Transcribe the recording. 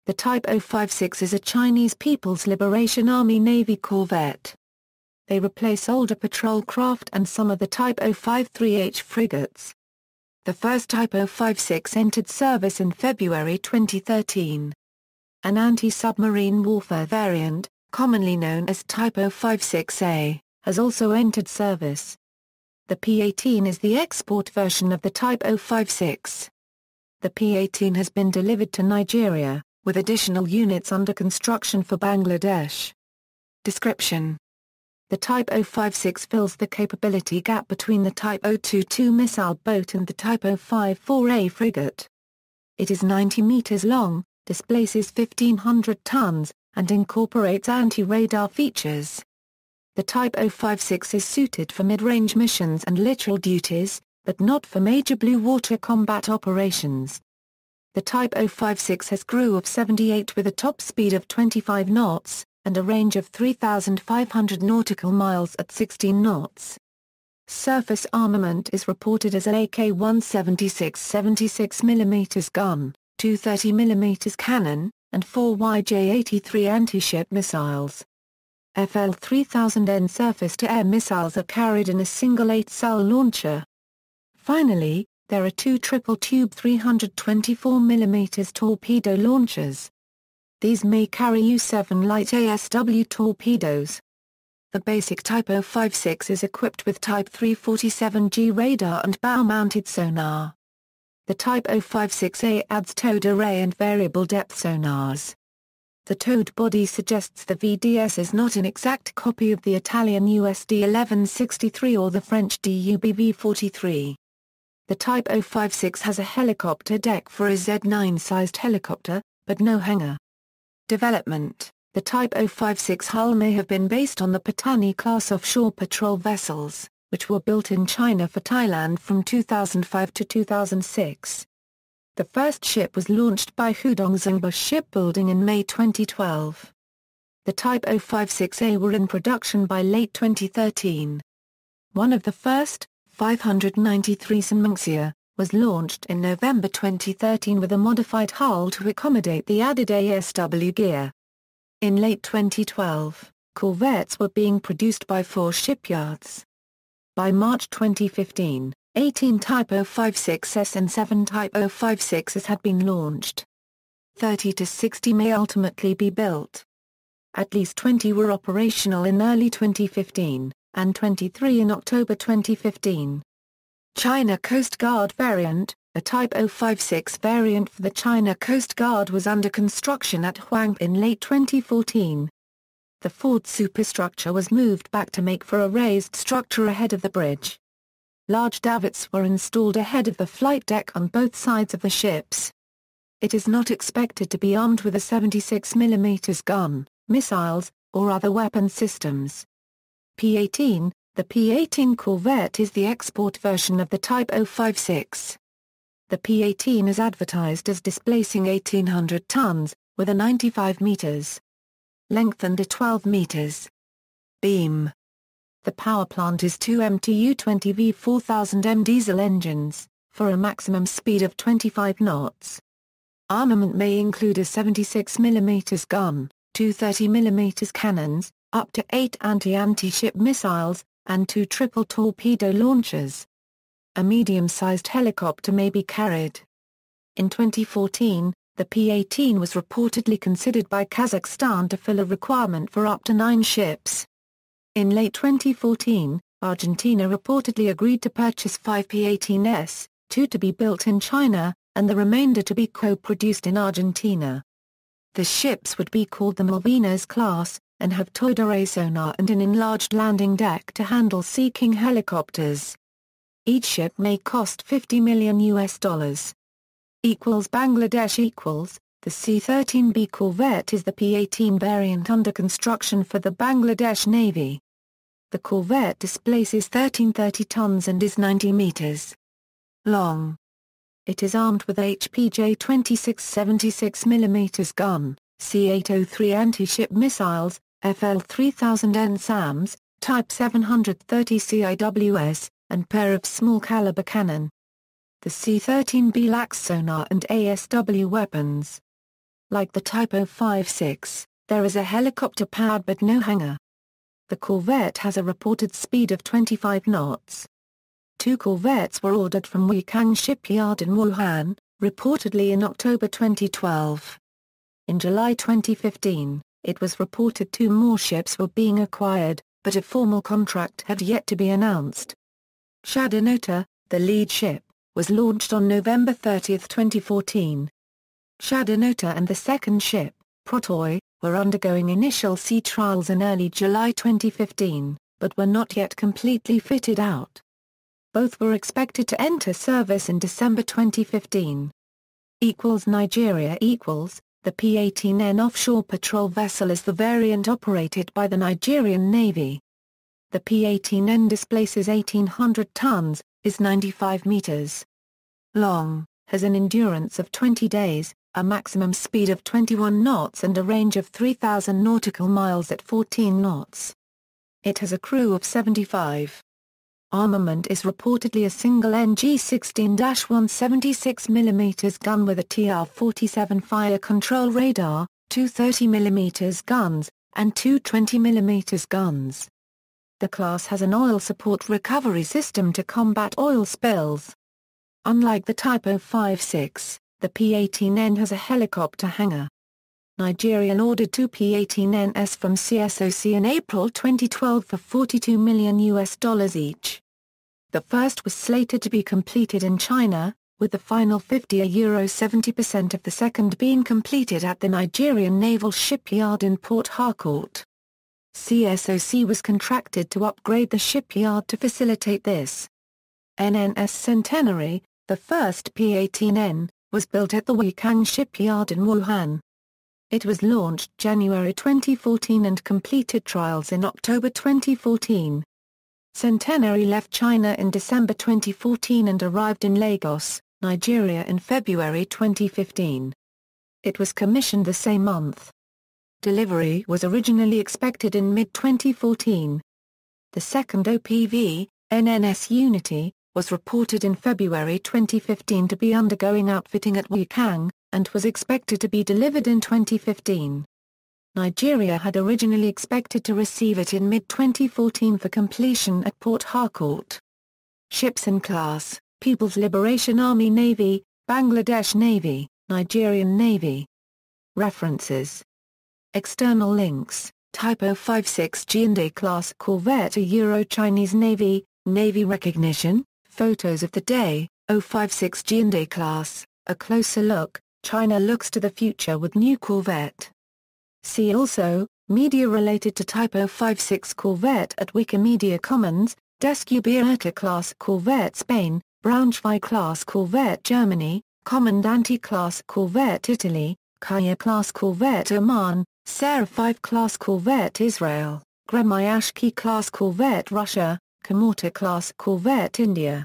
The Type 056 is a Chinese People's Liberation Army Navy corvette. They replace older patrol craft and some of the Type 053H frigates. The first Type 056 entered service in February 2013. An anti-submarine warfare variant, commonly known as Type 056A, has also entered service. The P18 is the export version of the Type 056. The P18 has been delivered to Nigeria, with additional units under construction for Bangladesh. Description: the Type 056 fills the capability gap between the Type 022 missile boat and the Type 054A frigate. It is 90 meters long, displaces 1,500 tons, and incorporates anti-radar features. The Type 056 is suited for mid-range missions and littoral duties, but not for major blue water combat operations. The Type 056 has crew of 78 with a top speed of 25 knots, and a range of 3,500 nautical miles at 16 knots. Surface armament is reported as a AK-176 76mm gun, 230mm cannon, and 4 YJ-83 anti-ship missiles. FL-3000N surface-to-air missiles are carried in a single 8-cell launcher. Finally, there are two triple-tube 324mm torpedo launchers. These may carry U-7 light ASW torpedoes. The basic Type 056 is equipped with Type 347G radar and bow-mounted sonar. The Type 056A adds towed array and variable depth sonars. The towed body suggests the VDS is not an exact copy of the Italian USD 1163 or the French DUBV 43. The Type 056 has a helicopter deck for a Z9-sized helicopter, but no hangar. Development: the Type 056 hull may have been based on the Patani-class offshore patrol vessels, which were built in China for Thailand from 2005 to 2006. The first ship was launched by Hudong-Zhongba Shipbuilding in May 2012. The Type 056A were in production by late 2013. One of the first, 593 Sanmenxia, was launched in November 2013 with a modified hull to accommodate the added ASW gear. In late 2012, corvettes were being produced by 4 shipyards. By March 2015, 18 Type 056s and 7 Type 056s had been launched. 30 to 60 may ultimately be built. At least 20 were operational in early 2015, and 23 in October 2015. China Coast Guard variant: a Type 056 variant for the China Coast Guard was under construction at Huangpu in late 2014. The forward superstructure was moved back to make for a raised structure ahead of the bridge. Large davits were installed ahead of the flight deck on both sides of the ships. It is not expected to be armed with a 76mm gun, missiles, or other weapon systems. P18: the P18 corvette is the export version of the Type 056. The P18 is advertised as displacing 1,800 tons, with a 95 meters length and a 12 meters beam. The power plant is 2 MTU-20V 4000M diesel engines, for a maximum speed of 25 knots. Armament may include a 76mm gun, 2 30mm cannons, up to 8 anti-ship missiles, and 2 triple torpedo launchers. A medium-sized helicopter may be carried. In 2014, the P-18 was reportedly considered by Kazakhstan to fill a requirement for up to 9 ships. In late 2014, Argentina reportedly agreed to purchase 5 P-18s, 2 to be built in China, and the remainder to be co-produced in Argentina. The ships would be called the Malvinas class, and have towed array sonar and an enlarged landing deck to handle Sea King helicopters. Each ship may cost $50 million. Bangladesh: the C-13B corvette is the P-18 variant under construction for the Bangladesh Navy. The corvette displaces 1,330 tons and is 90 meters long. It is armed with HPJ-26 76mm gun, C-803 anti-ship missiles, FL-3000N SAMs, Type 730 CIWS, and pair of small-caliber cannon. The C-13B lacks sonar and ASW weapons. Like the Type 056, there is a helicopter pad but no hangar. The corvette has a reported speed of 25 knots. 2 corvettes were ordered from Weikang Shipyard in Wuhan, reportedly in October 2012. In July 2015, it was reported 2 more ships were being acquired, but a formal contract had yet to be announced. Shadinota, the lead ship, was launched on November 30, 2014. Shadinota and the second ship, Protoy, were undergoing initial sea trials in early July 2015, but were not yet completely fitted out. Both were expected to enter service in December 2015. Nigeria The P18N offshore patrol vessel is the variant operated by the Nigerian Navy. The P18N displaces 1,800 tons, is 95 meters long, has an endurance of 20 days, a maximum speed of 21 knots and a range of 3,000 nautical miles at 14 knots. It has a crew of 75. Armament is reportedly a single NG-16-1 76mm gun with a TR-47 fire control radar, 2 30mm guns, and 2 20mm guns. The class has an oil support recovery system to combat oil spills. Unlike the Type 056, the P18N has a helicopter hangar. Nigeria ordered 2 P18Ns from CSOC in April 2012 for $42 million each. The first was slated to be completed in China, with the final 50 euro 70% of the second being completed at the Nigerian Naval Shipyard in Port Harcourt. CSOC was contracted to upgrade the shipyard to facilitate this. NNS Centenary, the first P18N, was built at the Weikang Shipyard in Wuhan. It was launched January 2014 and completed trials in October 2014. Centenary left China in December 2014 and arrived in Lagos, Nigeria in February 2015. It was commissioned the same month. Delivery was originally expected in mid-2014. The second OPV, NNS Unity, was reported in February 2015 to be undergoing outfitting at Weikang, and was expected to be delivered in 2015. Nigeria had originally expected to receive it in mid-2014 for completion at Port Harcourt. Ships in class: People's Liberation Army Navy, Bangladesh Navy, Nigerian Navy. References. External links: Type 056 Jiande class corvette, a Euro-Chinese Navy, Navy recognition, photos of the day, 056 Jiande class, a closer look, China looks to the future with new corvette. See also, media related to Type 056 corvette at Wikimedia Commons, Descubierta class corvette Spain, Braunschweig class corvette Germany, Comandante class corvette Italy, Kaya class corvette Oman, Sarah 5 class corvette Israel, Gremyashki class corvette Russia, Kamorta class corvette India.